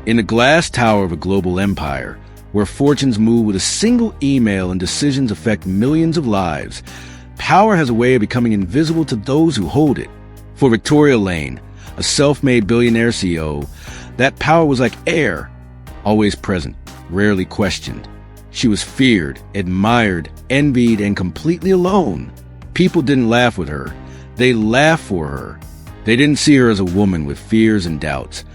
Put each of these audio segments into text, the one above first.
In the glass tower of a global empire, where fortunes move with a single email and decisions affect millions of lives, power has a way of becoming invisible to those who hold it. For Victoria Lane, a self-made billionaire CEO, that power was like air, always present, rarely questioned. She was feared, admired, envied, and completely alone. People didn't laugh with her. They laughed for her. They didn't see her as a woman with fears and doubts,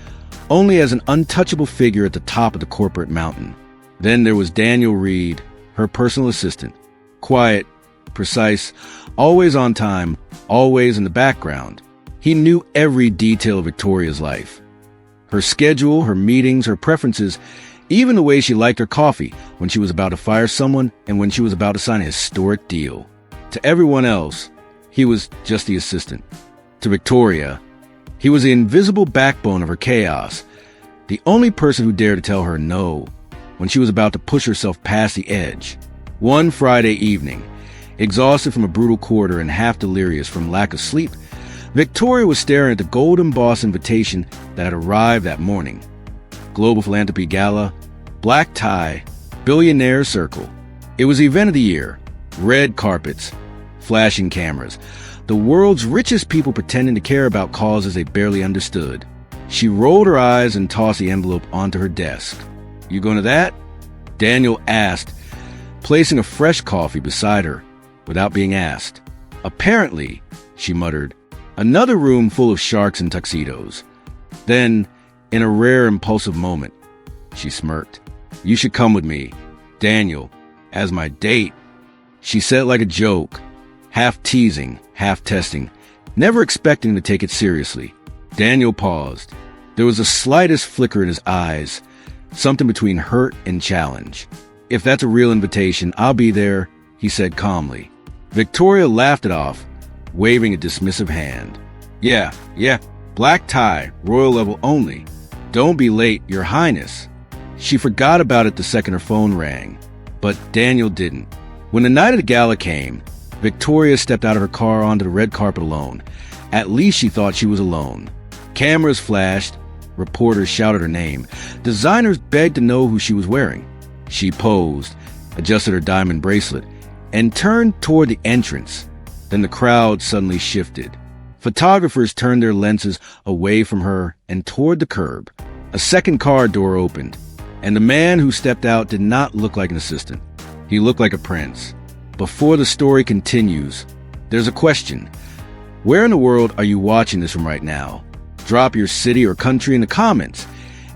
only as an untouchable figure at the top of the corporate mountain. Then there was Daniel Reed, her personal assistant. Quiet, precise, always on time, always in the background. He knew every detail of Victoria's life. Her schedule, her meetings, her preferences, even the way she liked her coffee when she was about to fire someone and when she was about to sign a historic deal. To everyone else, he was just the assistant. To Victoria, he was the invisible backbone of her chaos, the only person who dared to tell her no when she was about to push herself past the edge. One Friday evening, exhausted from a brutal quarter and half delirious from lack of sleep, Victoria was staring at the Golden Boss invitation that had arrived that morning. Global Philanthropy Gala, black tie, Billionaire Circle. It was the event of the year. Red carpets, flashing cameras, the world's richest people pretending to care about causes they barely understood. She rolled her eyes and tossed the envelope onto her desk. "You going to that?" Daniel asked, placing a fresh coffee beside her without being asked. "Apparently," she muttered, another room full of sharks in tuxedos. Then, in a rare impulsive moment, she smirked. "You should come with me, Daniel, as my date." She said it like a joke, half teasing, half testing, never expecting to take it seriously. Daniel paused. There was the slightest flicker in his eyes, something between hurt and challenge. "If that's a real invitation, I'll be there," he said calmly. Victoria laughed it off, waving a dismissive hand. Yeah, black tie, royal level only. Don't be late, Your Highness." She forgot about it the second her phone rang, but Daniel didn't. When the night of the gala came, Victoria stepped out of her car onto the red carpet alone. At least she thought she was alone. Cameras flashed, reporters shouted her name, designers begged to know who she was wearing. She posed, adjusted her diamond bracelet, and turned toward the entrance. Then the crowd suddenly shifted. Photographers turned their lenses away from her and toward the curb. A second car door opened, and the man who stepped out did not look like an assistant. He looked like a prince. Before the story continues, there's a question. Where in the world are you watching this from right now? Drop your city or country in the comments,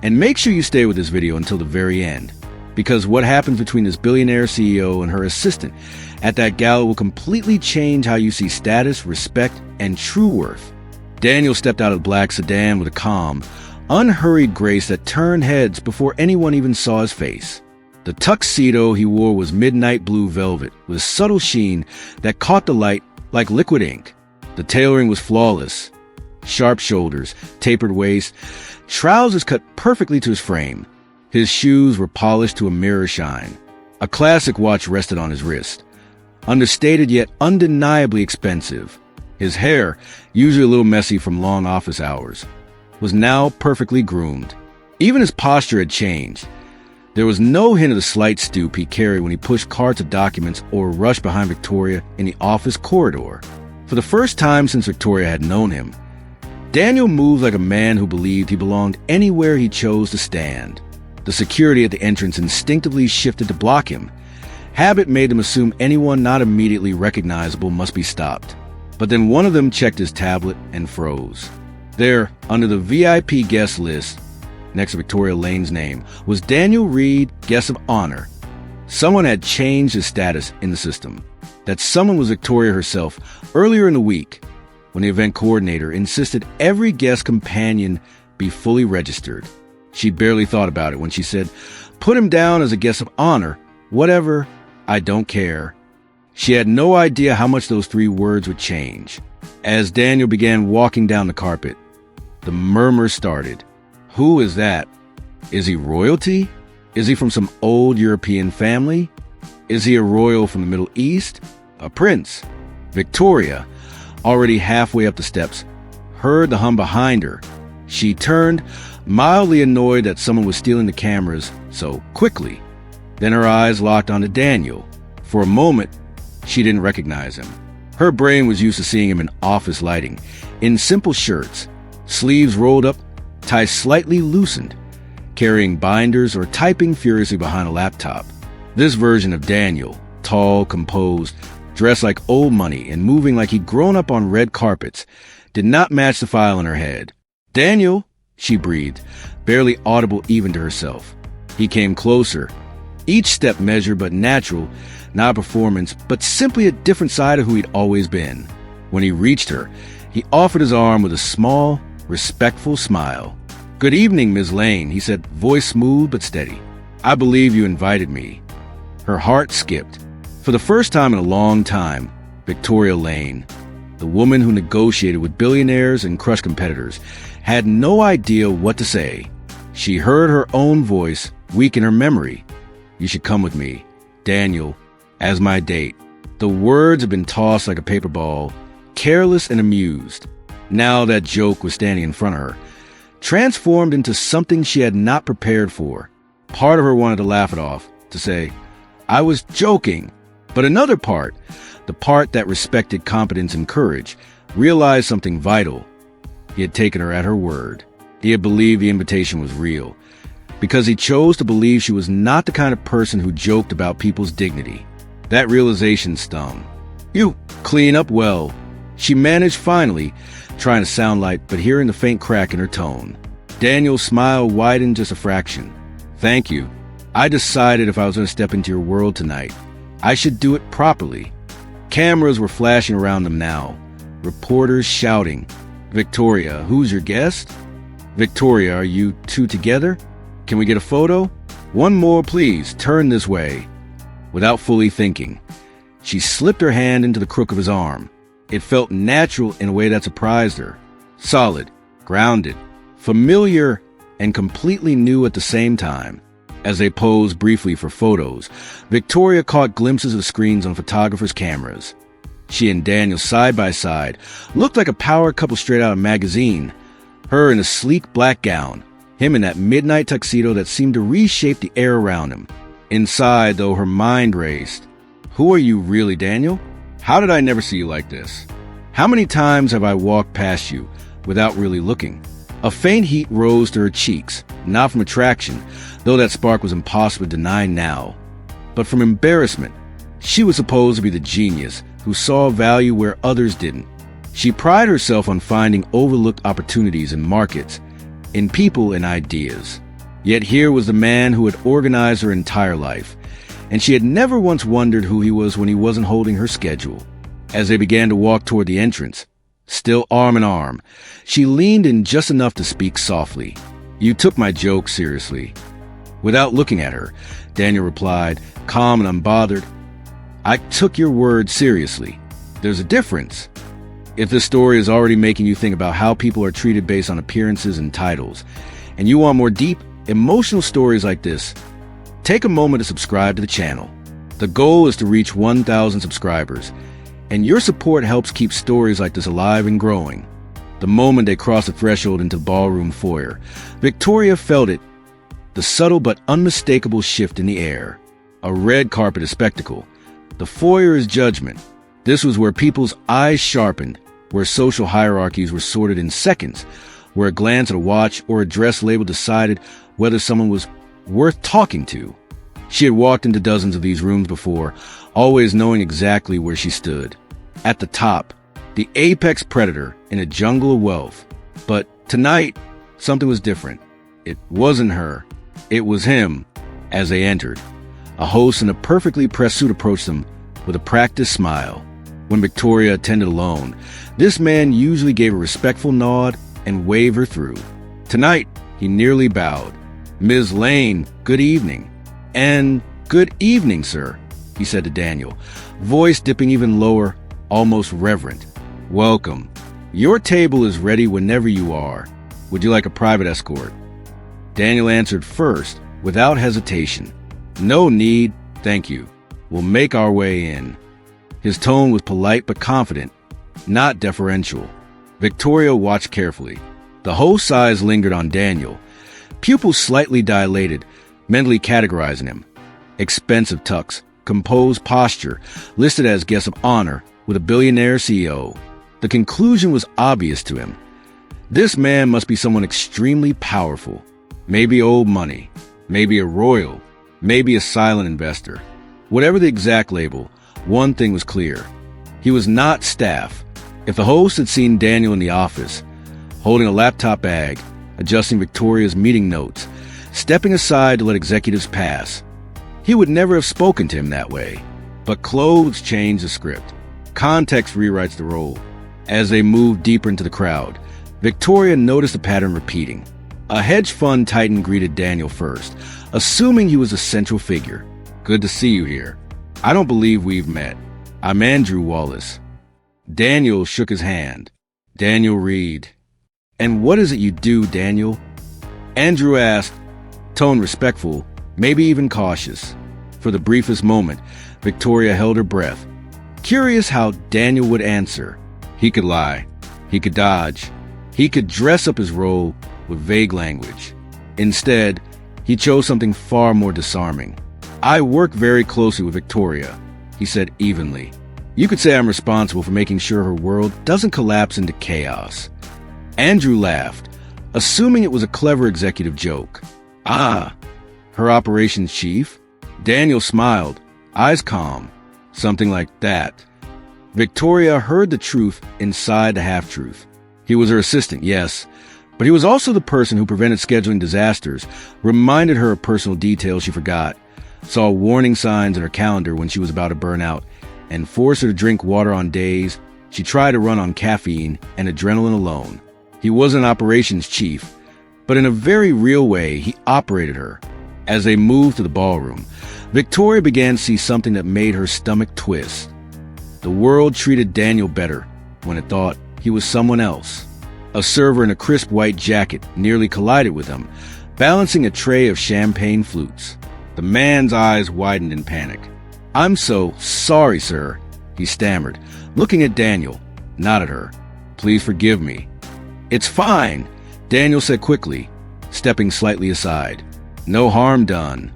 and make sure you stay with this video until the very end, because what happens between this billionaire CEO and her assistant at that gala will completely change how you see status, respect, and true worth. Daniel stepped out of the black sedan with a calm, unhurried grace that turned heads before anyone even saw his face. The tuxedo he wore was midnight blue velvet with a subtle sheen that caught the light like liquid ink. The tailoring was flawless. Sharp shoulders, tapered waist, trousers cut perfectly to his frame. His shoes were polished to a mirror shine. A classic watch rested on his wrist, understated yet undeniably expensive. His hair, usually a little messy from long office hours, was now perfectly groomed. Even his posture had changed. There was no hint of the slight stoop he carried when he pushed carts of documents or rushed behind Victoria in the office corridor. For the first time since Victoria had known him, Daniel moved like a man who believed he belonged anywhere he chose to stand. The security at the entrance instinctively shifted to block him. Habit made them assume anyone not immediately recognizable must be stopped. But then one of them checked his tablet and froze. There, under the VIP guest list, next to Victoria Lane's name, was Daniel Reed, Guest of Honor. Someone had changed his status in the system. That someone was Victoria herself earlier in the week, when the event coordinator insisted every guest companion be fully registered. She barely thought about it when she said, "Put him down as a guest of honor. Whatever, I don't care." She had no idea how much those 3 words would change. As Daniel began walking down the carpet, the murmur started. Who is that? Is he royalty? Is he from some old European family? Is he a royal from the Middle East? A prince? Victoria, already halfway up the steps, heard the hum behind her, She turned, mildly annoyed that someone was stealing the cameras so quickly. Then her eyes locked onto Daniel. For a moment, she didn't recognize him. Her brain was used to seeing him in office lighting, in simple shirts, sleeves rolled up, ties slightly loosened, carrying binders or typing furiously behind a laptop. This version of Daniel, tall, composed, dressed like old money and moving like he'd grown up on red carpets, did not match the file in her head. "Daniel," she breathed, barely audible even to herself. He came closer, each step measured but natural, not a performance, but simply a different side of who he'd always been. When he reached her, he offered his arm with a small, respectful smile. "Good evening, Ms. Lane," he said, voice smooth but steady. "I believe you invited me." Her heart skipped. For the first time in a long time, Victoria Lane, the woman who negotiated with billionaires and crushed competitors, had no idea what to say. She heard her own voice, weak in her memory. "You should come with me, Daniel, as my date." The words had been tossed like a paper ball, careless and amused. Now that joke was standing in front of her, transformed into something she had not prepared for. Part of her wanted to laugh it off, to say, "I was joking." But another part, the part that respected competence and courage, realized something vital. He had taken her at her word. He had believed the invitation was real, because he chose to believe she was not the kind of person who joked about people's dignity. That realization stung. "You clean up well," she managed finally, trying to sound light but hearing the faint crack in her tone. Daniel's smile widened just a fraction. "Thank you. I decided if I was going to step into your world tonight, I should do it properly." Cameras were flashing around them now. Reporters shouting, "Victoria, who's your guest? Victoria, are you two together? Can we get a photo? One more, please. Turn this way." Without fully thinking, she slipped her hand into the crook of his arm. It felt natural in a way that surprised her. Solid, grounded, familiar, and completely new at the same time. As they posed briefly for photos, Victoria caught glimpses of screens on photographers' cameras. She and Daniel side by side looked like a power couple straight out of a magazine. Her in a sleek black gown, him in that midnight tuxedo that seemed to reshape the air around him. Inside, though, her mind raced. "Who are you really, Daniel? How did I never see you like this? How many times have I walked past you without really looking?" A faint heat rose to her cheeks, not from attraction, though that spark was impossible to deny now, but from embarrassment. She was supposed to be the genius who saw value where others didn't. She prided herself on finding overlooked opportunities in markets, in people and ideas. Yet here was the man who had organized her entire life, and she had never once wondered who he was when he wasn't holding her schedule. As they began to walk toward the entrance, still arm in arm, she leaned in just enough to speak softly. "You took my joke seriously." Without looking at her, Daniel replied, calm and unbothered, "I took your word seriously. There's a difference. If this story is already making you think about how people are treated based on appearances and titles, and you want more deep, emotional stories like this, take a moment to subscribe to the channel. The goal is to reach 1,000 subscribers, and your support helps keep stories like this alive and growing." The moment they crossed the threshold into the ballroom foyer, Victoria felt it, the subtle but unmistakable shift in the air. A red carpet is spectacle. The foyer is judgment. This was where people's eyes sharpened, where social hierarchies were sorted in seconds, where a glance at a watch or a dress label decided whether someone was worth talking to. She had walked into dozens of these rooms before, always knowing exactly where she stood. At the top, the apex predator in a jungle of wealth. But tonight, something was different. It wasn't her. It was him. As they entered, a host in a perfectly pressed suit approached them with a practiced smile. When Victoria attended alone, this man usually gave a respectful nod and waved her through. Tonight, he nearly bowed. "Ms. Lane, good evening." "And good evening, sir," he said to Daniel, voice dipping even lower, almost reverent. "Welcome. Your table is ready whenever you are. Would you like a private escort?" Daniel answered first, without hesitation. "No need, thank you. We'll make our way in." His tone was polite but confident, not deferential. Victoria watched carefully. The host's eyes lingered on Daniel, pupils slightly dilated, mentally categorizing him. Expensive tux, composed posture, listed as guest of honor with a billionaire CEO. The conclusion was obvious to him. This man must be someone extremely powerful. Maybe old money, maybe a royal, maybe a silent investor. Whatever the exact label, one thing was clear. He was not staff. If the host had seen Daniel in the office, holding a laptop bag, adjusting Victoria's meeting notes, stepping aside to let executives pass, he would never have spoken to him that way. But clothes change the script. Context rewrites the role. As they moved deeper into the crowd, Victoria noticed a pattern repeating. A hedge fund titan greeted Daniel first, assuming he was a central figure. "Good to see you here. I don't believe we've met. I'm Andrew Wallace." Daniel shook his hand. "Daniel Reed." "And what is it you do, Daniel?" Andrew asked, tone respectful, maybe even cautious. For the briefest moment, Victoria held her breath, curious how Daniel would answer. He could lie. He could dodge. He could dress up his role with vague language. Instead, he chose something far more disarming. "I work very closely with Victoria," he said evenly. "You could say I'm responsible for making sure her world doesn't collapse into chaos." Andrew laughed, assuming it was a clever executive joke. "Ah, her operations chief?" Daniel smiled, eyes calm. "Something like that." Victoria heard the truth inside the half-truth. He was her assistant, yes, but he was also the person who prevented scheduling disasters, reminded her of personal details she forgot, saw warning signs in her calendar when she was about to burn out, and forced her to drink water on days she tried to run on caffeine and adrenaline alone. He was an operations chief, but in a very real way, he operated her. As they moved to the ballroom, Victoria began to see something that made her stomach twist. The world treated Daniel better when it thought he was someone else. A server in a crisp white jacket nearly collided with him, balancing a tray of champagne flutes. The man's eyes widened in panic. "I'm so sorry, sir," he stammered, looking at Daniel, not at her. "Please forgive me." "It's fine," Daniel said quickly, stepping slightly aside. "No harm done."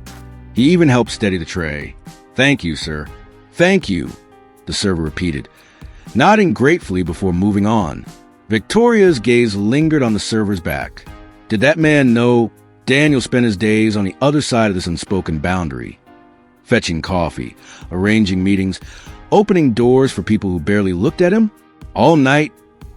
He even helped steady the tray. "Thank you, sir." "Thank you," the server repeated, nodding gratefully before moving on. Victoria's gaze lingered on the server's back. Did that man know Daniel spent his days on the other side of this unspoken boundary? Fetching coffee, arranging meetings, opening doors for people who barely looked at him? All night,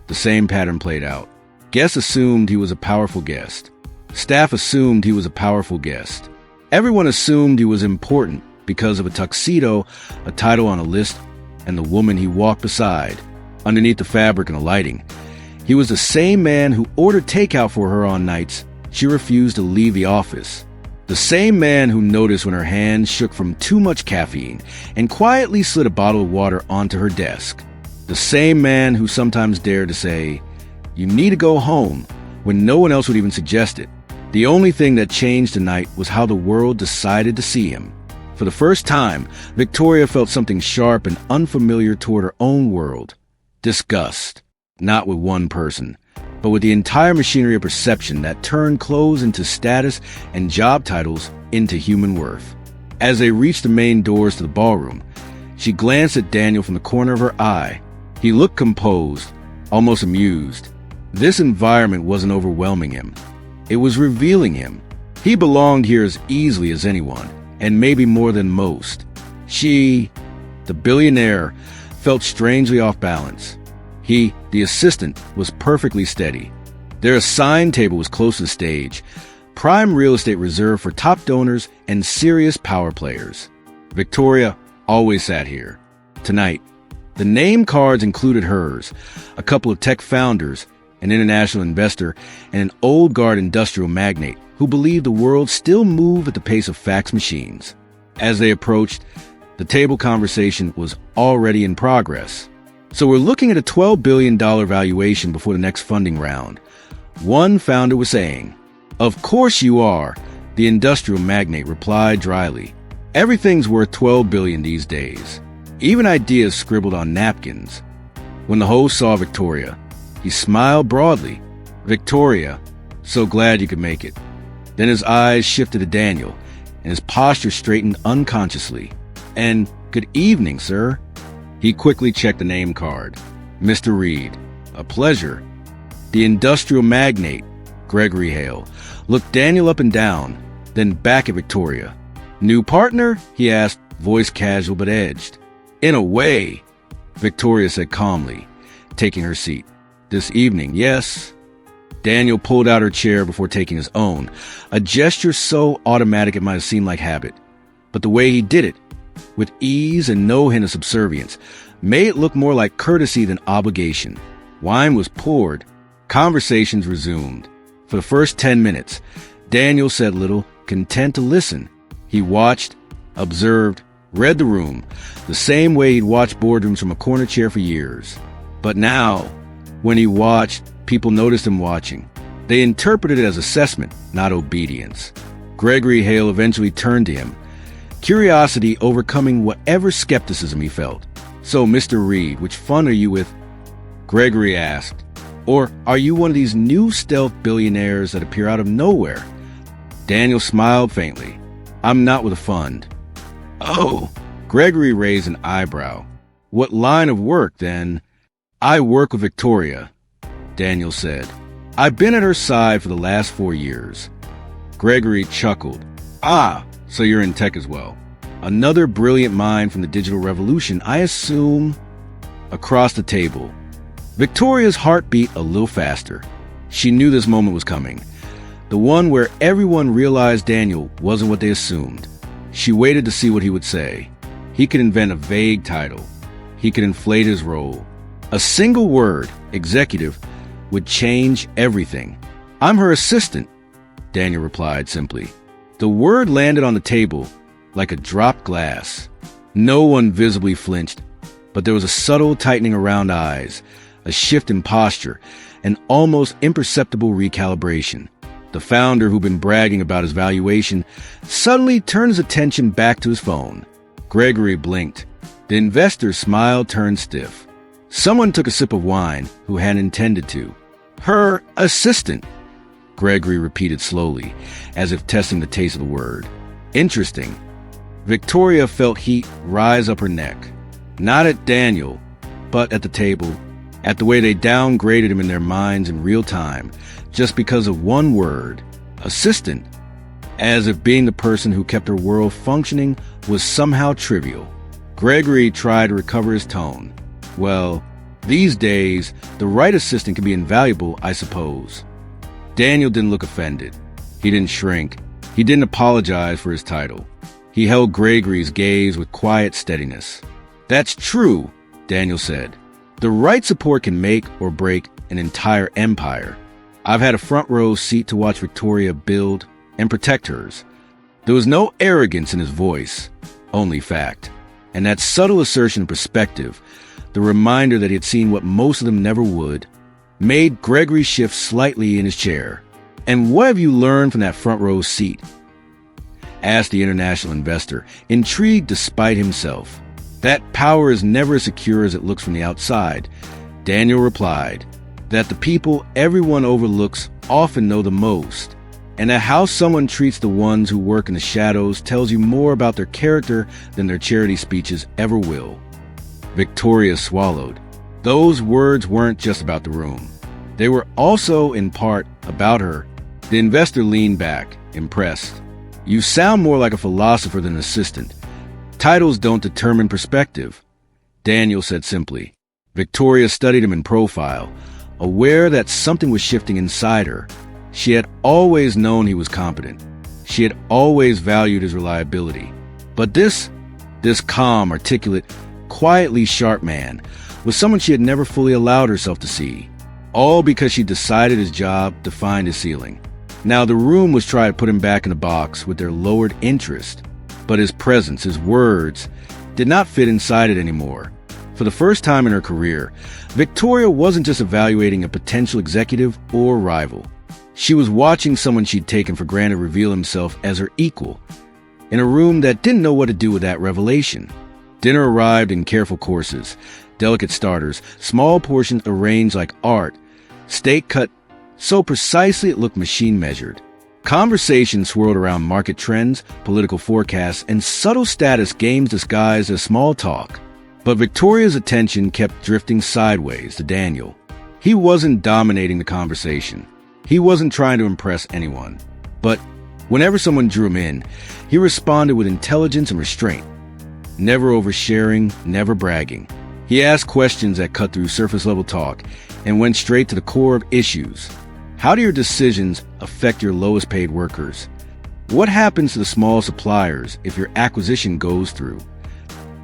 the same pattern played out. Guests assumed he was a powerful guest. Staff assumed he was a powerful guest. Everyone assumed he was important because of a tuxedo, a title on a list, and the woman he walked beside. Underneath the fabric and the lighting, he was the same man who ordered takeout for her on nights she refused to leave the office. The same man who noticed when her hands shook from too much caffeine and quietly slid a bottle of water onto her desk. The same man who sometimes dared to say, "You need to go home," when no one else would even suggest it. The only thing that changed tonight was how the world decided to see him. For the first time, Victoria felt something sharp and unfamiliar toward her own world. Disgust. Not with one person, but with the entire machinery of perception that turned clothes into status and job titles into human worth. As they reached the main doors to the ballroom, she glanced at Daniel from the corner of her eye. He looked composed, almost amused. This environment wasn't overwhelming him. It was revealing him. He belonged here as easily as anyone, and maybe more than most. She, the billionaire, felt strangely off balance. He, the assistant, was perfectly steady. Their assigned table was close to the stage, prime real estate reserved for top donors and serious power players. Victoria always sat here. Tonight, the name cards included hers, a couple of tech founders, an international investor, and an old-guard industrial magnate who believed the world still moved at the pace of fax machines. As they approached, the table conversation was already in progress. "So we're looking at a $12 billion valuation before the next funding round," one founder was saying. "Of course you are," the industrial magnate replied dryly. "Everything's worth $12 billion these days, even ideas scribbled on napkins." When the host saw Victoria, he smiled broadly. "Victoria, so glad you could make it." Then his eyes shifted to Daniel, and his posture straightened unconsciously. "And good evening, sir." He quickly checked the name card. "Mr. Reed, a pleasure." The industrial magnate, Gregory Hale, looked Daniel up and down, then back at Victoria. "New partner?" he asked, voice casual but edged. "In a way," Victoria said calmly, taking her seat. "This evening, yes." Daniel pulled out her chair before taking his own, a gesture so automatic it might have seemed like habit. But the way he did it, with ease and no hint of subservience, made it look more like courtesy than obligation. Wine was poured. Conversations resumed. For the first 10 minutes, Daniel said little, content to listen. He watched, observed, read the room, the same way he'd watched boardrooms from a corner chair for years. But now, when he watched, people noticed him watching. They interpreted it as assessment, not obedience. Gregory Hale eventually turned to him, curiosity overcoming whatever skepticism he felt. "So, Mr. Reed, which fund are you with?" Gregory asked. "Or are you one of these new stealth billionaires that appear out of nowhere?" Daniel smiled faintly. "I'm not with a fund." "Oh," Gregory raised an eyebrow. "What line of work, then?" "I work with Victoria," Daniel said. "I've been at her side for the last 4 years." Gregory chuckled. "Ah, so you're in tech as well. Another brilliant mind from the digital revolution, I assume." Across the table, Victoria's heart beat a little faster. She knew this moment was coming. The one where everyone realized Daniel wasn't what they assumed. She waited to see what he would say. He could invent a vague title. He could inflate his role. A single word, executive, would change everything. "I'm her assistant," Daniel replied simply. The word landed on the table like a dropped glass. No one visibly flinched, but there was a subtle tightening around eyes, a shift in posture, an almost imperceptible recalibration. The founder, who'd been bragging about his valuation, suddenly turned his attention back to his phone. Gregory blinked. The investor's smile turned stiff. Someone took a sip of wine who hadn't intended to. "Her assistant," Gregory repeated slowly, as if testing the taste of the word. "Interesting." Victoria felt heat rise up her neck. Not at Daniel, but at the table, at the way they downgraded him in their minds in real time, just because of one word, assistant, as if being the person who kept her world functioning was somehow trivial. Gregory tried to recover his tone. "Well, these days, the right assistant can be invaluable, I suppose." Daniel didn't look offended. He didn't shrink. He didn't apologize for his title. He held Gregory's gaze with quiet steadiness. "That's true," Daniel said. "The right support can make or break an entire empire. I've had a front row seat to watch Victoria build and protect hers." There was no arrogance in his voice, only fact. And that subtle assertion of perspective, the reminder that he had seen what most of them never would, made Gregory shift slightly in his chair. "And what have you learned from that front row seat?" asked the international investor, intrigued despite himself. "That power is never as secure as it looks from the outside," Daniel replied. "That the people everyone overlooks often know the most, and that how someone treats the ones who work in the shadows tells you more about their character than their charity speeches ever will." Victoria swallowed. Those words weren't just about the room. They were also, in part, about her. The investor leaned back, impressed. "You sound more like a philosopher than an assistant. Titles don't determine perspective," Daniel said simply. Victoria studied him in profile, aware that something was shifting inside her. She had always known he was competent. She had always valued his reliability. But this calm, articulate, quietly sharp man was someone she had never fully allowed herself to see, all because she decided his job defined his ceiling. Now the room was trying to put him back in a box with their lowered interest, but his presence, his words, did not fit inside it anymore. For the first time in her career, Victoria wasn't just evaluating a potential executive or rival. She was watching someone she'd taken for granted reveal himself as her equal, in a room that didn't know what to do with that revelation. Dinner arrived in careful courses, delicate starters, small portions arranged like art, steak cut So precisely it looked machine-measured. Conversation swirled around market trends, political forecasts, and subtle status games disguised as small talk. But Victoria's attention kept drifting sideways to Daniel. He wasn't dominating the conversation. He wasn't trying to impress anyone. But whenever someone drew him in, he responded with intelligence and restraint. Never oversharing, never bragging. He asked questions that cut through surface-level talk and went straight to the core of issues. How do your decisions affect your lowest-paid workers? What happens to the small suppliers if your acquisition goes through?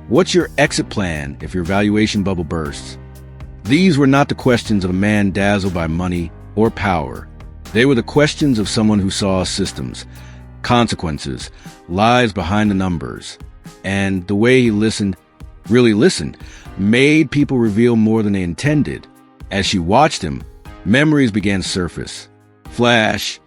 What's your exit plan if your valuation bubble bursts? These were not the questions of a man dazzled by money or power. They were the questions of someone who saw systems, consequences, lies behind the numbers. And the way he listened, really listened, made people reveal more than they intended. As she watched him, memories began to surface. Flash.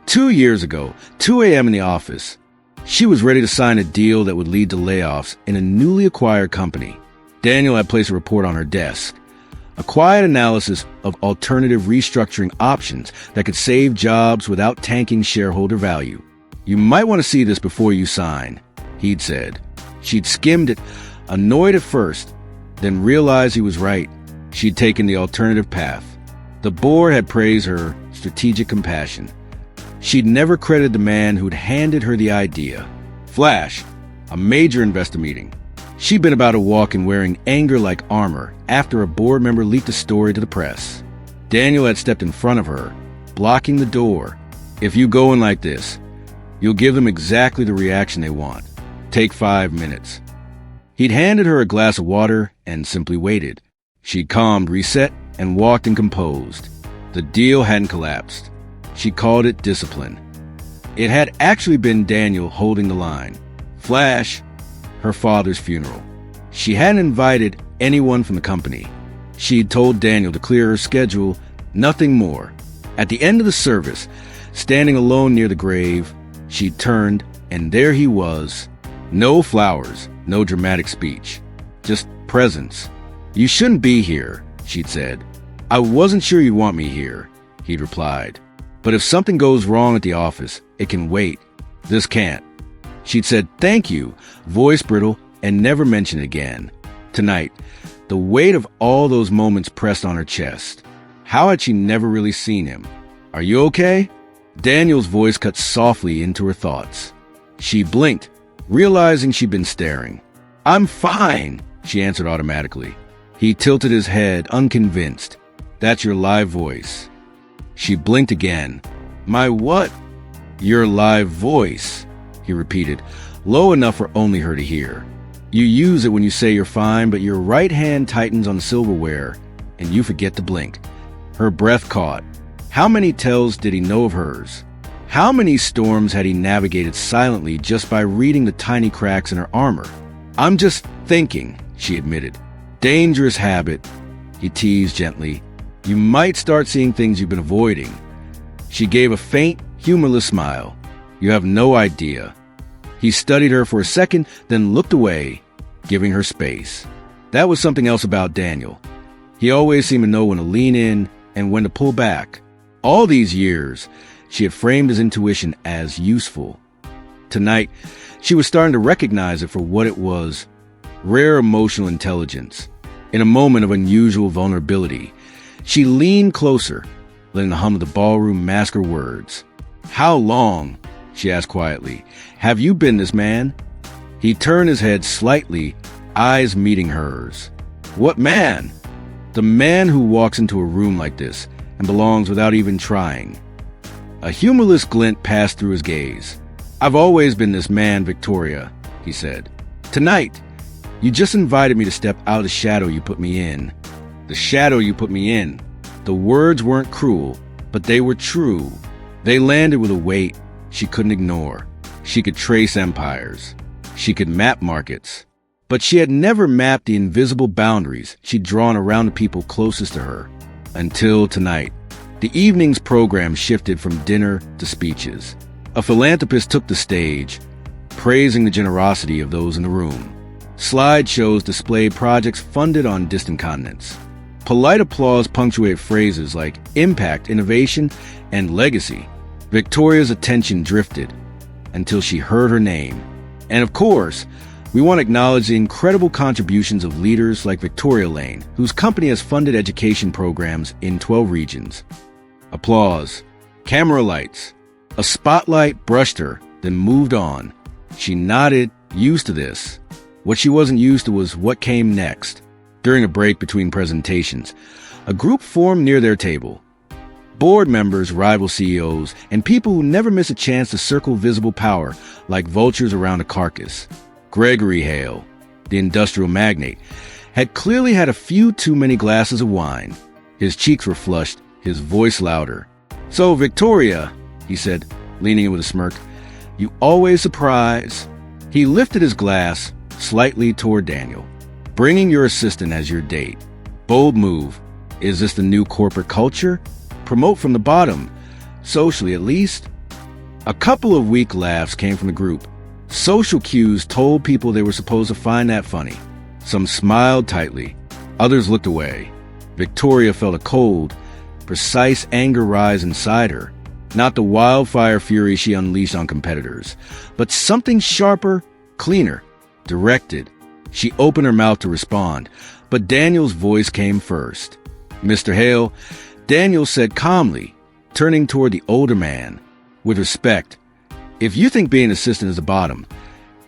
2 years ago, 2 a.m. in the office. She was ready to sign a deal that would lead to layoffs in a newly acquired company. Daniel had placed a report on her desk. A quiet analysis of alternative restructuring options that could save jobs without tanking shareholder value. You might want to see this before you sign, he'd said. She'd skimmed it, annoyed at first, then realized he was right. She'd taken the alternative path. The board had praised her strategic compassion. She'd never credited the man who'd handed her the idea. Flash, a major investor meeting. She'd been about to walk in wearing anger like armor after a board member leaked a story to the press. Daniel had stepped in front of her, blocking the door. If you go in like this, you'll give them exactly the reaction they want. Take 5 minutes. He'd handed her a glass of water and simply waited. She'd calmed, reset, and walked in composed. The deal hadn't collapsed. She called it discipline. It had actually been Daniel holding the line. Flash, her father's funeral. She hadn't invited anyone from the company. She'd told Daniel to clear her schedule, nothing more. At the end of the service, standing alone near the grave, she turned, and there he was. No flowers, no dramatic speech, just presence. You shouldn't be here, she'd said. I wasn't sure you'd want me here, he'd replied. But if something goes wrong at the office, it can wait. This can't. She'd said thank you, voice brittle, and never mentioned it again. Tonight, the weight of all those moments pressed on her chest. How had she never really seen him? Are you okay? Daniel's voice cut softly into her thoughts. She blinked, realizing she'd been staring. I'm fine, she answered automatically. He tilted his head, unconvinced. That's your live voice. She blinked again. My what? Your live voice, he repeated, low enough for only her to hear. You use it when you say you're fine, but your right hand tightens on silverware, and you forget to blink. Her breath caught. How many tells did he know of hers? How many storms had he navigated silently just by reading the tiny cracks in her armor? I'm just thinking, she admitted. Dangerous habit, he teased gently. You might start seeing things you've been avoiding. She gave a faint, humorless smile. You have no idea. He studied her for a second, then looked away, giving her space. That was something else about Daniel. He always seemed to know when to lean in and when to pull back. All these years, she had framed his intuition as useful. Tonight, she was starting to recognize it for what it was, rare emotional intelligence. In a moment of unusual vulnerability, she leaned closer, letting the hum of the ballroom mask her words. How long, she asked quietly, have you been this man? He turned his head slightly, eyes meeting hers. What man? The man who walks into a room like this and belongs without even trying. A humorless glint passed through his gaze. I've always been this man, Victoria, he said. Tonight, you just invited me to step out of the shadow you put me in. The shadow you put me in. The words weren't cruel, but they were true. They landed with a weight she couldn't ignore. She could trace empires. She could map markets. But she had never mapped the invisible boundaries she'd drawn around the people closest to her. Until tonight. The evening's program shifted from dinner to speeches. A philanthropist took the stage, praising the generosity of those in the room. Slideshows displayed projects funded on distant continents. Polite applause punctuated phrases like impact, innovation, and legacy. Victoria's attention drifted until she heard her name. And of course, we want to acknowledge the incredible contributions of leaders like Victoria Lane, whose company has funded education programs in 12 regions. Applause. Camera lights. A spotlight brushed her, then moved on. She nodded, used to this. What she wasn't used to was what came next. During a break between presentations, a group formed near their table. Board members, rival CEOs, and people who never miss a chance to circle visible power like vultures around a carcass. Gregory Hale, the industrial magnate, had clearly had a few too many glasses of wine. His cheeks were flushed, his voice louder. "So, Victoria," he said, leaning in with a smirk, "you always surprise." He lifted his glass slightly toward Daniel. "Bringing your assistant as your date. Bold move. Is this the new corporate culture? Promote from the bottom, socially at least." A couple of weak laughs came from the group. Social cues told people they were supposed to find that funny. Some smiled tightly. Others looked away. Victoria felt a cold, precise anger rise inside her. Not the wildfire fury she unleashed on competitors, but something sharper, cleaner, directed. She opened her mouth to respond, but Daniel's voice came first. "Mr. Hale," Daniel said calmly, turning toward the older man. "With respect, if you think being assistant is the bottom,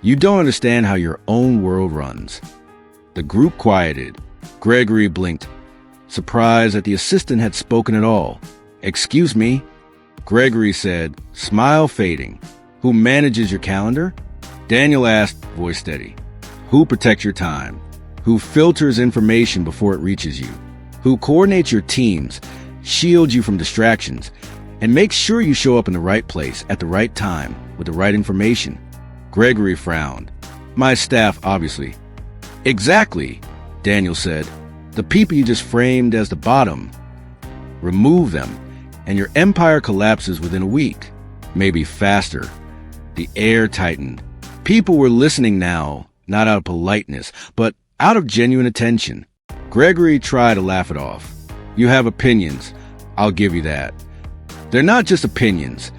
you don't understand how your own world runs." The group quieted. Gregory blinked, surprised that the assistant had spoken at all. "Excuse me," Gregory said, smile fading. "Who manages your calendar?" Daniel asked, voice steady. "Who protects your time? Who filters information before it reaches you? Who coordinates your teams, shields you from distractions, and makes sure you show up in the right place at the right time with the right information?" Gregory frowned. "My staff, obviously." "Exactly," Daniel said. "The people you just framed as the bottom. Remove them, and your empire collapses within a week, maybe faster." The air tightened. People were listening now, not out of politeness, but out of genuine attention. Gregory tried to laugh it off. "You have opinions. I'll give you that." "They're not just opinions,"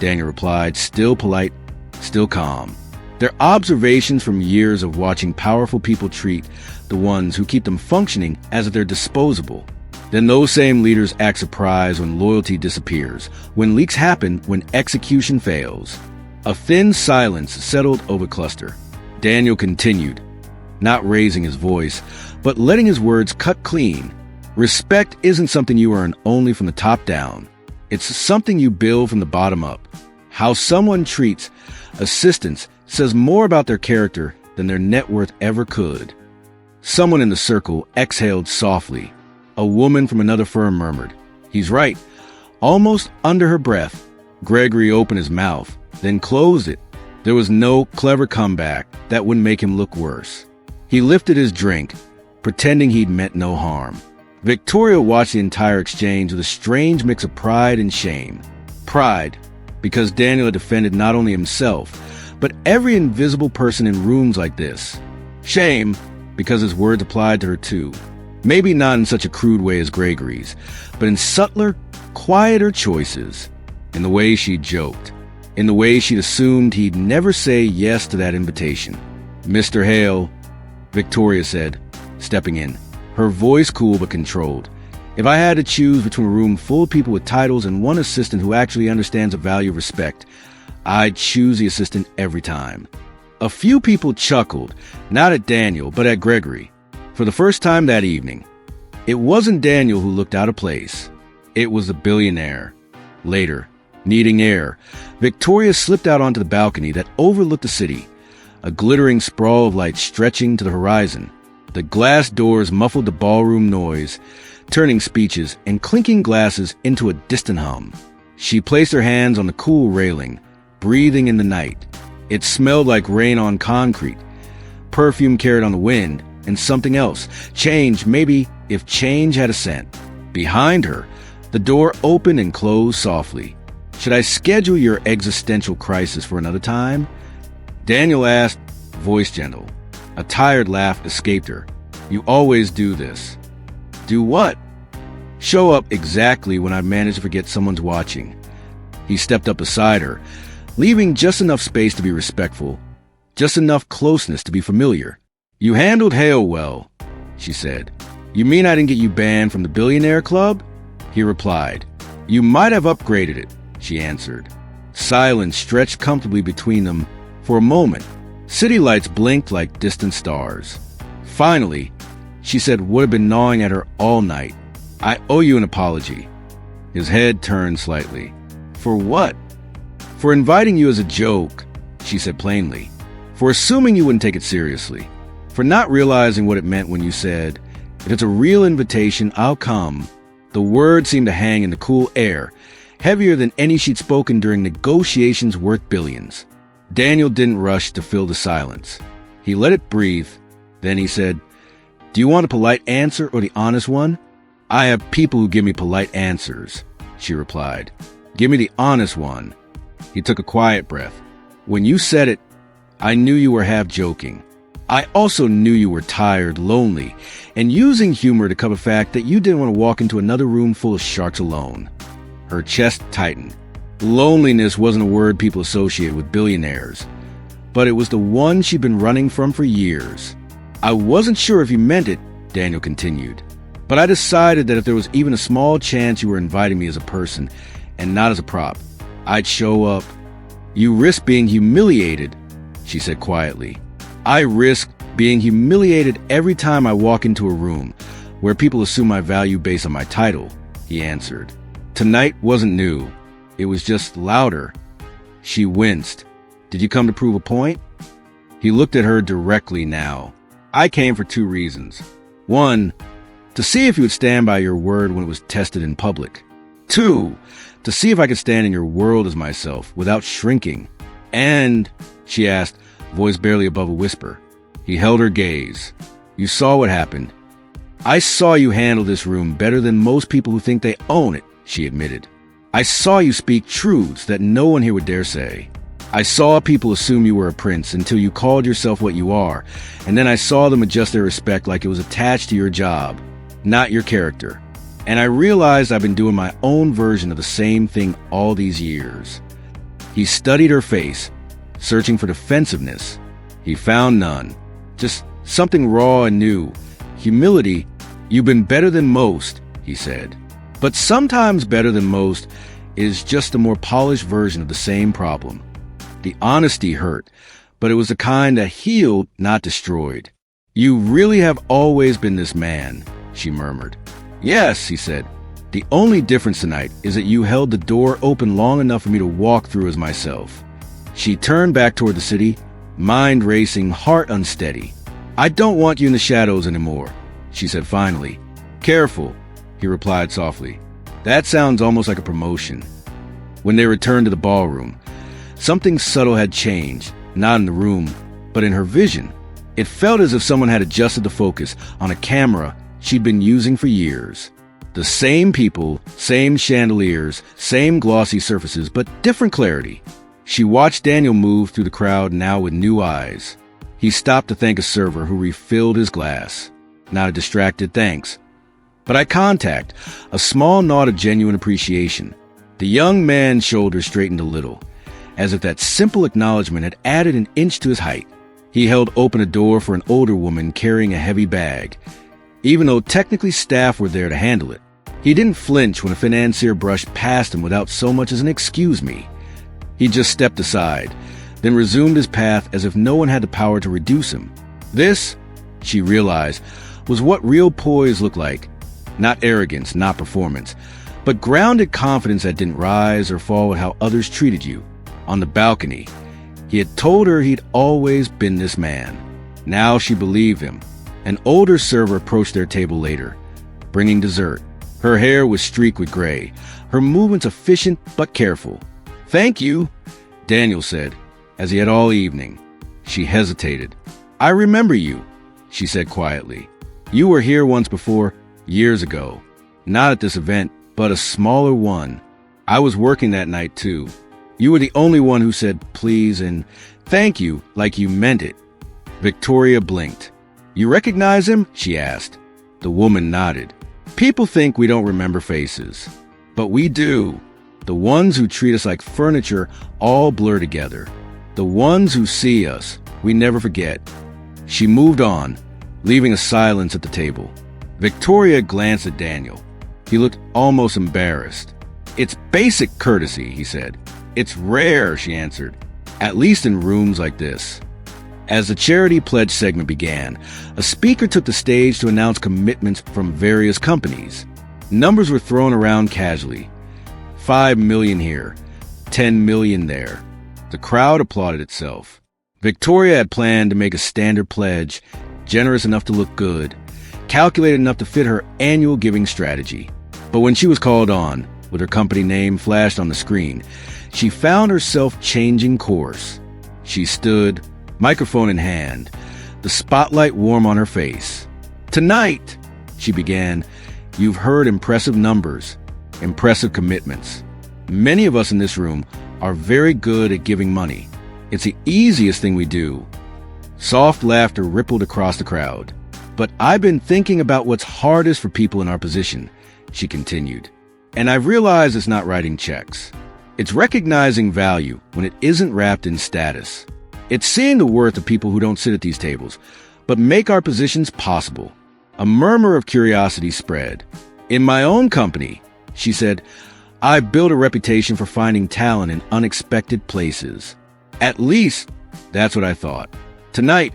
Daniel replied, still polite, still calm. "They're observations from years of watching powerful people treat the ones who keep them functioning as if they're disposable. Then those same leaders act surprised when loyalty disappears, when leaks happen, when execution fails." A thin silence settled over cluster. Daniel continued, not raising his voice, but letting his words cut clean. "Respect isn't something you earn only from the top down. It's something you build from the bottom up. How someone treats assistants says more about their character than their net worth ever could." Someone in the circle exhaled softly. A woman from another firm murmured, "He's right," almost under her breath. Gregory opened his mouth, then closed it. There was no clever comeback that wouldn't make him look worse. He lifted his drink, pretending he'd meant no harm. Victoria watched the entire exchange with a strange mix of pride and shame. Pride, because Daniel had defended not only himself, but every invisible person in rooms like this. Shame, because his words applied to her too. Maybe not in such a crude way as Gregory's, but in subtler, quieter choices. In the way she joked. In the way she'd assumed he'd never say yes to that invitation. "Mr. Hale," Victoria said, stepping in, her voice cool but controlled. "If I had to choose between a room full of people with titles and one assistant who actually understands the value of respect, I'd choose the assistant every time." A few people chuckled, not at Daniel, but at Gregory. For the first time that evening, it wasn't Daniel who looked out of place. It was the billionaire. Later, needing air, Victoria slipped out onto the balcony that overlooked the city, a glittering sprawl of light stretching to the horizon. The glass doors muffled the ballroom noise, turning speeches and clinking glasses into a distant hum. She placed her hands on the cool railing, breathing in the night. It smelled like rain on concrete, perfume carried on the wind, and something else. Change, maybe, if change had a scent. Behind her, the door opened and closed softly. "Should I schedule your existential crisis for another time?" Daniel asked, voice gentle. A tired laugh escaped her. "You always do this." Do what? Show up exactly when I manage to forget someone's watching. He stepped up beside her, leaving just enough space to be respectful, just enough closeness to be familiar. You handled Hale well, she said. You mean I didn't get you banned from the Billionaire Club? He replied. You might have upgraded it, she answered. Silence stretched comfortably between them for a moment. City lights blinked like distant stars. Finally, she said what had been gnawing at her all night. I owe you an apology. His head turned slightly. For what? For inviting you as a joke, she said plainly. For assuming you wouldn't take it seriously. For not realizing what it meant when you said, if it's a real invitation, I'll come. The words seemed to hang in the cool air, heavier than any she'd spoken during negotiations worth billions. Daniel didn't rush to fill the silence. He let it breathe. Then he said, Do you want a polite answer or the honest one? I have people who give me polite answers, she replied. Give me the honest one. He took a quiet breath. When you said it, I knew you were half joking. I also knew you were tired, lonely, and using humor to cover the fact that you didn't want to walk into another room full of sharks alone. Her chest tightened. Loneliness wasn't a word people associate with billionaires, but it was the one she'd been running from for years. I wasn't sure if you meant it, Daniel continued, but I decided that if there was even a small chance you were inviting me as a person and not as a prop, I'd show up. You risk being humiliated, she said quietly. I risk being humiliated every time I walk into a room where people assume my value based on my title, he answered. Tonight wasn't new. It was just louder. She winced. Did you come to prove a point? He looked at her directly now. I came for 2 reasons. 1, to see if you would stand by your word when it was tested in public. 2, to see if I could stand in your world as myself without shrinking. And, she asked, voice barely above a whisper. He held her gaze. You saw what happened. I saw you handle this room better than most people who think they own it, she admitted. I saw you speak truths that no one here would dare say. I saw people assume you were a prince until you called yourself what you are, and then I saw them adjust their respect like it was attached to your job, not your character. And I realized I've been doing my own version of the same thing all these years. He studied her face, searching for defensiveness. He found none. Just something raw and new. Humility. You've been better than most, he said. But sometimes better than most is just a more polished version of the same problem. The honesty hurt, but it was the kind that healed, not destroyed. You really have always been this man, she murmured. Yes, he said. The only difference tonight is that you held the door open long enough for me to walk through as myself. She turned back toward the city, mind racing, heart unsteady. I don't want you in the shadows anymore, she said finally. Careful, he replied softly. That sounds almost like a promotion. When they returned to the ballroom, something subtle had changed, not in the room, but in her vision. It felt as if someone had adjusted the focus on a camera she'd been using for years. The same people, same chandeliers, same glossy surfaces, but different clarity. She watched Daniel move through the crowd now with new eyes. He stopped to thank a server who refilled his glass. Not a distracted thanks, but eye contact, a small nod of genuine appreciation. The young man's shoulders straightened a little, as if that simple acknowledgement had added an inch to his height. He held open a door for an older woman carrying a heavy bag, even though technically staff were there to handle it. He didn't flinch when a financier brushed past him without so much as an excuse me. He just stepped aside, then resumed his path as if no one had the power to reduce him. This, she realized, was what real poise looked like. Not arrogance, not performance, but grounded confidence that didn't rise or fall with how others treated you. On the balcony, he had told her he'd always been this man. Now she believed him. An older server approached their table later, bringing dessert. Her hair was streaked with gray, her movements efficient but careful. Thank you, Daniel said, as he had all evening. She hesitated. I remember you, she said quietly. You were here once before, years ago. Not at this event, but a smaller one. I was working that night too. You were the only one who said please and thank you like you meant it. Victoria blinked. You recognize him? She asked. The woman nodded. People think we don't remember faces, but we do. The ones who treat us like furniture all blur together. The ones who see us, we never forget. She moved on, leaving a silence at the table. Victoria glanced at Daniel. He looked almost embarrassed. "It's basic courtesy," he said. "It's rare," she answered, "at least in rooms like this." As the charity pledge segment began, a speaker took the stage to announce commitments from various companies. Numbers were thrown around casually. 5 million here, 10 million there. The crowd applauded itself. Victoria had planned to make a standard pledge, generous enough to look good, calculated enough to fit her annual giving strategy. But when she was called on, with her company name flashed on the screen, she found herself changing course. She stood, microphone in hand, the spotlight warm on her face. "Tonight," she began, "you've heard impressive numbers, impressive commitments. Many of us in this room are very good at giving money. It's the easiest thing we do." Soft laughter rippled across the crowd. "But I've been thinking about what's hardest for people in our position," she continued. "And I've realized it's not writing checks. It's recognizing value when it isn't wrapped in status. It's seeing the worth of people who don't sit at these tables, but make our positions possible." A murmur of curiosity spread. "In my own company," she said, "I built a reputation for finding talent in unexpected places. At least, that's what I thought. Tonight,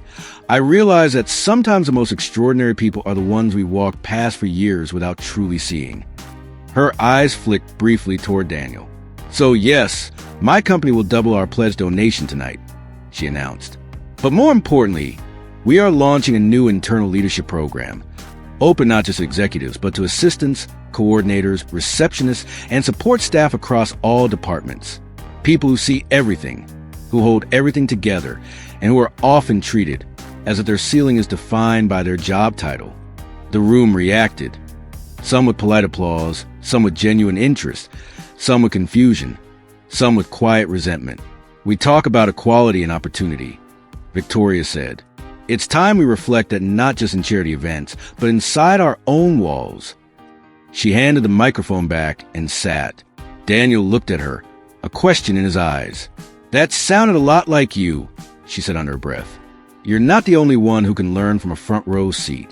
I realized that sometimes the most extraordinary people are the ones we walk past for years without truly seeing." Her eyes flicked briefly toward Daniel. "So yes, my company will double our pledge donation tonight," she announced. "But more importantly, we are launching a new internal leadership program, open not just to executives, but to assistants, coordinators, receptionists, and support staff across all departments. People who see everything, who hold everything together, and who are often treated as if their ceiling is defined by their job title." The room reacted, some with polite applause, some with genuine interest, some with confusion, some with quiet resentment. "We talk about equality and opportunity," Victoria said. "It's time we reflect that not just in charity events, but inside our own walls." She handed the microphone back and sat. Daniel looked at her, a question in his eyes. "That sounded a lot like you," she said under her breath. "You're not the only one who can learn from a front row seat."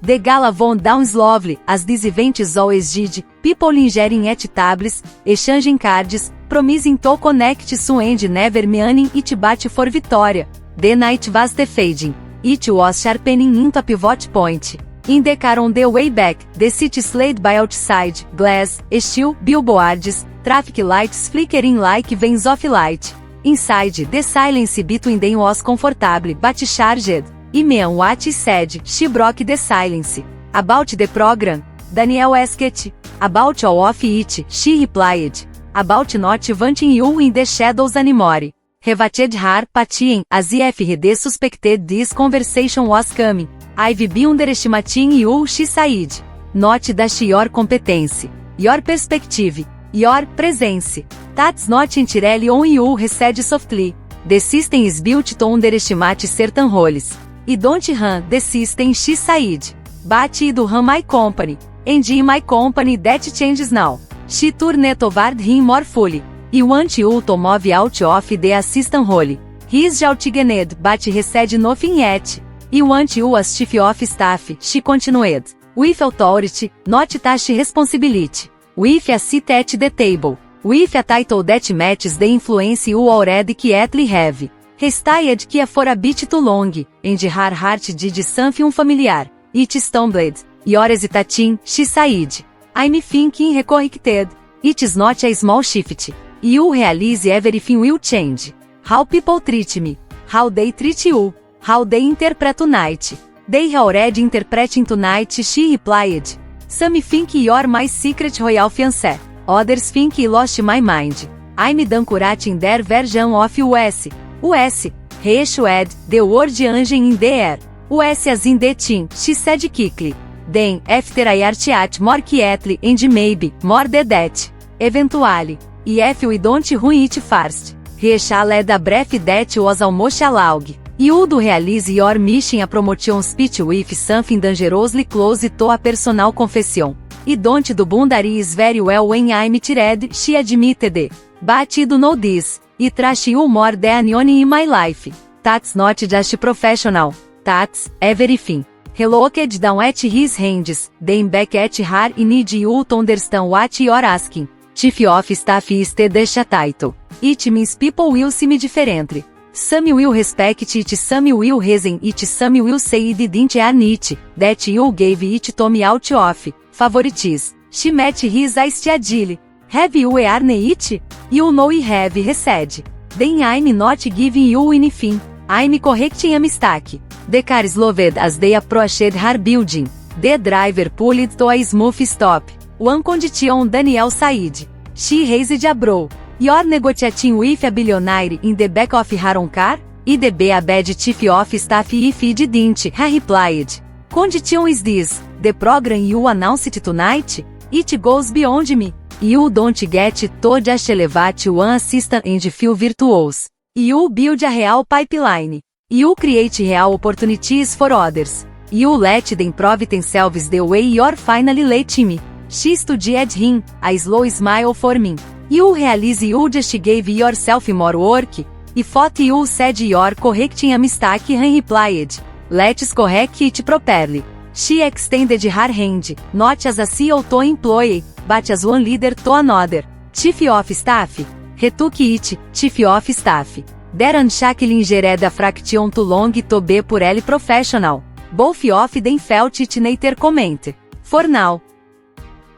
The gala von down slowly, as these events always did, people lingering at tables, exchanging cards, promising to connect soon and never meaning it bat for Victoria. The night was the fading. It was sharpening into a pivot point. In the car on the way back, the city slid by outside, glass, steel, billboards, traffic lights flickering like veins of light. Inside, the silence between them was comfortable but charged. I mean what she said, she broke the silence. About the program? Daniel asked. About all of it, she replied. About not wanting you in the shadows anymore. Revatted her patient, as if he suspected this conversation was coming. I've been underestimating you, she said. Not that your competence, your perspective, your presence. That's not entirely on you, he said softly. The system is built to underestimate certain roles. I don't run the system, she said. But I do run my company. And in my company that changes now. She turned toward him more fully. I want you to move out of the assistant role. He is outgained, but he said nothing yet. I want you as chief of staff, she continued. With authority, not task responsibility. With a seat at the table. With a title that matches the influence you already quietly have. He stayed quiet for a bit too long, and her heart did something unfamiliar. It stumbled. You're hesitating, she said. I'm thinking recorrected. It is not a small shift. You realize everything will change. How people treat me. How they treat you. How they interpret tonight. They already interpreting tonight, she replied. Some think you're my secret royal fiancé. Others think I lost my mind. I'm done curating their version of US. US. Reissued, the word engine in the air. US as in the team, she said quickly. Then, after I chat more quietly and maybe, more than that. Eventually. If we don't ruin it first. Reisha led a breath that was almost a loud. You do realize your mission a promotion speech with something dangerously close to a personal confession. I don't do boundaries very well when I'm tired, she admitted. But I do know this. I trash you more than anyone in my life. That's not just professional. That's everything. He looked down at his hands, then back at her. I need you to understand what you're asking. Chief of Staff is the title. It means people will see me differently. Some will respect it, some will resent it, some will say it didn't earn it, that you gave it to me out of favorites. She met his eyes steadily. Have you earned it? You know I have, he said. Then I'm not giving you anything. I'm correcting a mistake. The car slowed as they approached her building. The driver pulled to a smooth stop. One condition, Daniel said. She raised a brow. You're negotiating with a billionaire in the back of her own car? I'd be a bad chief of staff if I didn't, he replied. Condition is this: the program you announced tonight? It goes beyond me. You don't get to just elevate one assistant and feel virtuous. You build a real pipeline. You create real opportunities for others. You let them prove themselves the way you're finally letting me. She studied him, a slow smile for me. You realize you just gave yourself more work? I thought you said you're correcting a mistake, he replied. Let's correct it properly. She extended her hand, not as a CEO to employee, but as one leader to another. Chief of Staff? He took it, Chief of Staff. Darren Shacklinger a fraction too long to be purely professional. Both of them felt it later comment. For now.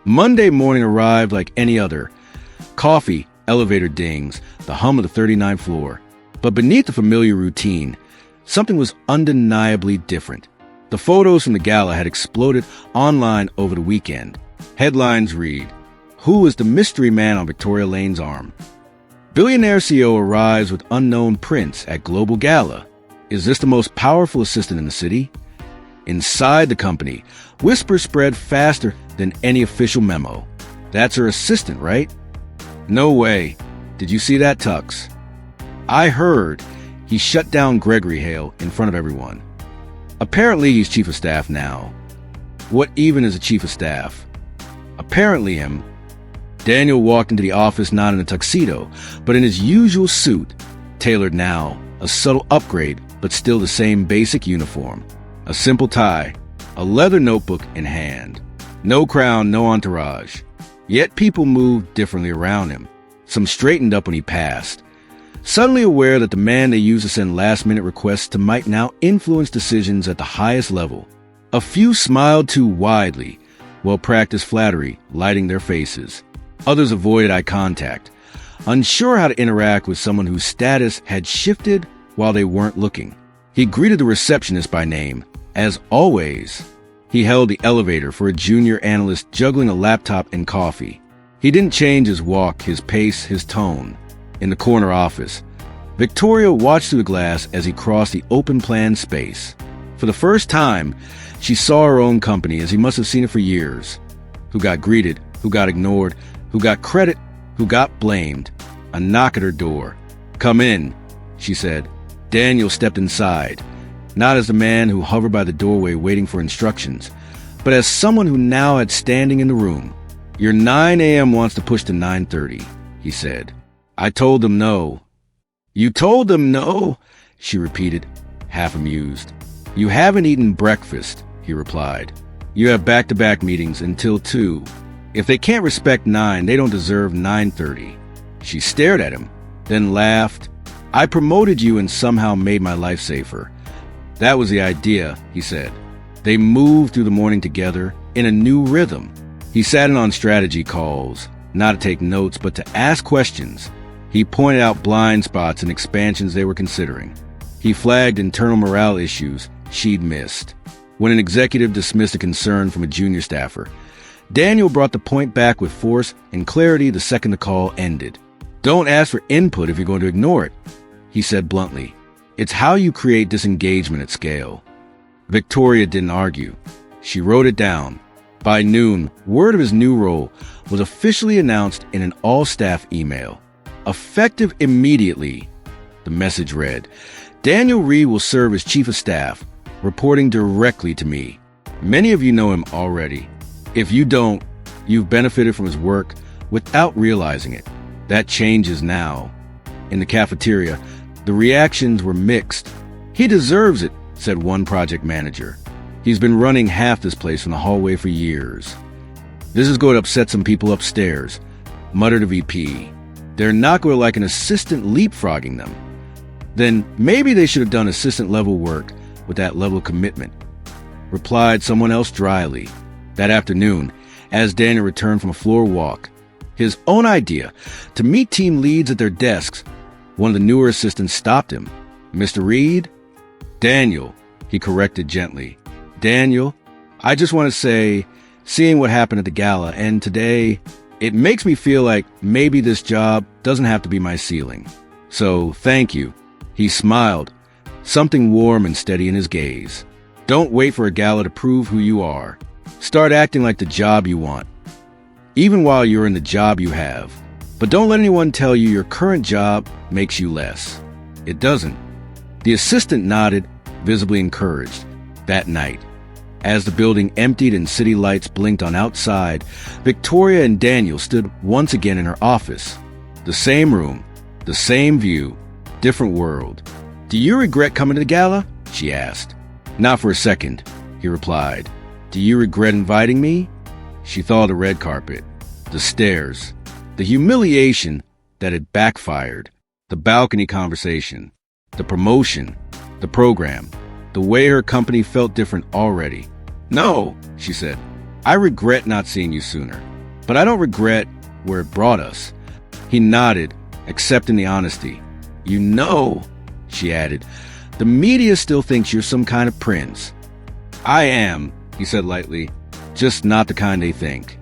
Monday morning arrived like any other. Coffee, elevator dings, the hum of the 39th floor. But beneath the familiar routine, something was undeniably different. The photos from the gala had exploded online over the weekend. Headlines read, "Who is the mystery man on Victoria Lane's arm?" Billionaire CEO arrives with unknown prince at global gala. Is this the most powerful assistant in the city? Inside the company, whispers spread faster than any official memo. That's her assistant, right? No way. Did you see that, Tux? I heard. He shut down Gregory Hale in front of everyone. Apparently he's chief of staff now. What even is a chief of staff? Apparently him. Daniel walked into the office not in a tuxedo, but in his usual suit, tailored now, a subtle upgrade, but still the same basic uniform. A simple tie, a leather notebook in hand. No crown, no entourage. Yet people moved differently around him. Some straightened up when he passed. Suddenly aware that the man they used to send last-minute requests to might now influence decisions at the highest level. A few smiled too widely, well-practiced flattery lighting their faces. Others avoided eye contact, unsure how to interact with someone whose status had shifted while they weren't looking. He greeted the receptionist by name. As always, he held the elevator for a junior analyst juggling a laptop and coffee. He didn't change his walk, his pace, his tone. In the corner office, Victoria watched through the glass as he crossed the open-plan space. For the first time, she saw her own company as he must have seen it for years. Who got greeted, who got ignored, who got credit, who got blamed. A knock at her door. "Come in," she said. Daniel stepped inside, not as the man who hovered by the doorway waiting for instructions, but as someone who now had standing in the room. "Your 9 a.m. wants to push to 9:30, he said. "I told them no." "You told them no?" she repeated, half amused. "You haven't eaten breakfast," he replied. "You have back-to-back meetings until 2. If they can't respect 9, they don't deserve 9:30. She stared at him, then laughed. "I promoted you and somehow made my life safer." "That was the idea," he said. They moved through the morning together in a new rhythm. He sat in on strategy calls, not to take notes, but to ask questions. He pointed out blind spots and expansions they were considering. He flagged internal morale issues she'd missed. When an executive dismissed a concern from a junior staffer, Daniel brought the point back with force and clarity the second the call ended. "Don't ask for input if you're going to ignore it," he said bluntly. "It's how you create disengagement at scale." Victoria didn't argue. She wrote it down. By noon, word of his new role was officially announced in an all-staff email. "Effective immediately," the message read. Daniel Reed will serve as chief of staff, reporting directly to me. Many of you know him already. If you don't, you've benefited from his work without realizing it. That changes now. In the cafeteria, the reactions were mixed. He deserves it, said one project manager. He's been running half this place from the hallway for years. This is going to upset some people upstairs, muttered a VP. They're not going to like an assistant leapfrogging them. Then maybe they should have done assistant-level work with that level of commitment, replied someone else dryly. That afternoon, as Daniel returned from a floor walk, his own idea to meet team leads at their desks, one of the newer assistants stopped him. Mr. Reed? Daniel, he corrected gently. Daniel, I just want to say, seeing what happened at the gala and today, it makes me feel like maybe this job doesn't have to be my ceiling. So, thank you. He smiled, something warm and steady in his gaze. Don't wait for a gala to prove who you are. Start acting like the job you want, even while you're in the job you have. But don't let anyone tell you your current job makes you less. It doesn't. The assistant nodded, visibly encouraged. That night, as the building emptied and city lights blinked on outside, Victoria and Daniel stood once again in her office. The same room, the same view, different world. Do you regret coming to the gala? She asked. Not for a second, he replied. Do you regret inviting me? She thought of the red carpet, the stairs, the humiliation that had backfired, the balcony conversation, the promotion, the program, the way her company felt different already. No, she said. I regret not seeing you sooner, but I don't regret where it brought us. He nodded, accepting the honesty. You know, she added, the media still thinks you're some kind of prince. I am, he said lightly, just not the kind they think.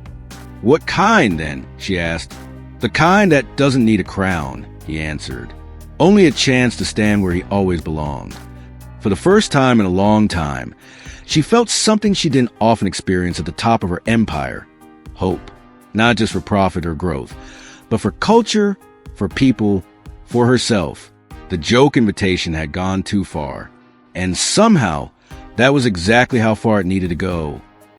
What kind, then? She asked. The kind that doesn't need a crown, he answered. Only a chance to stand where he always belonged. For the first time in a long time, she felt something she didn't often experience at the top of her empire. Hope. Not just for profit or growth, but for culture, for people, for herself. The joke invitation had gone too far. And somehow, that was exactly how far it needed to go.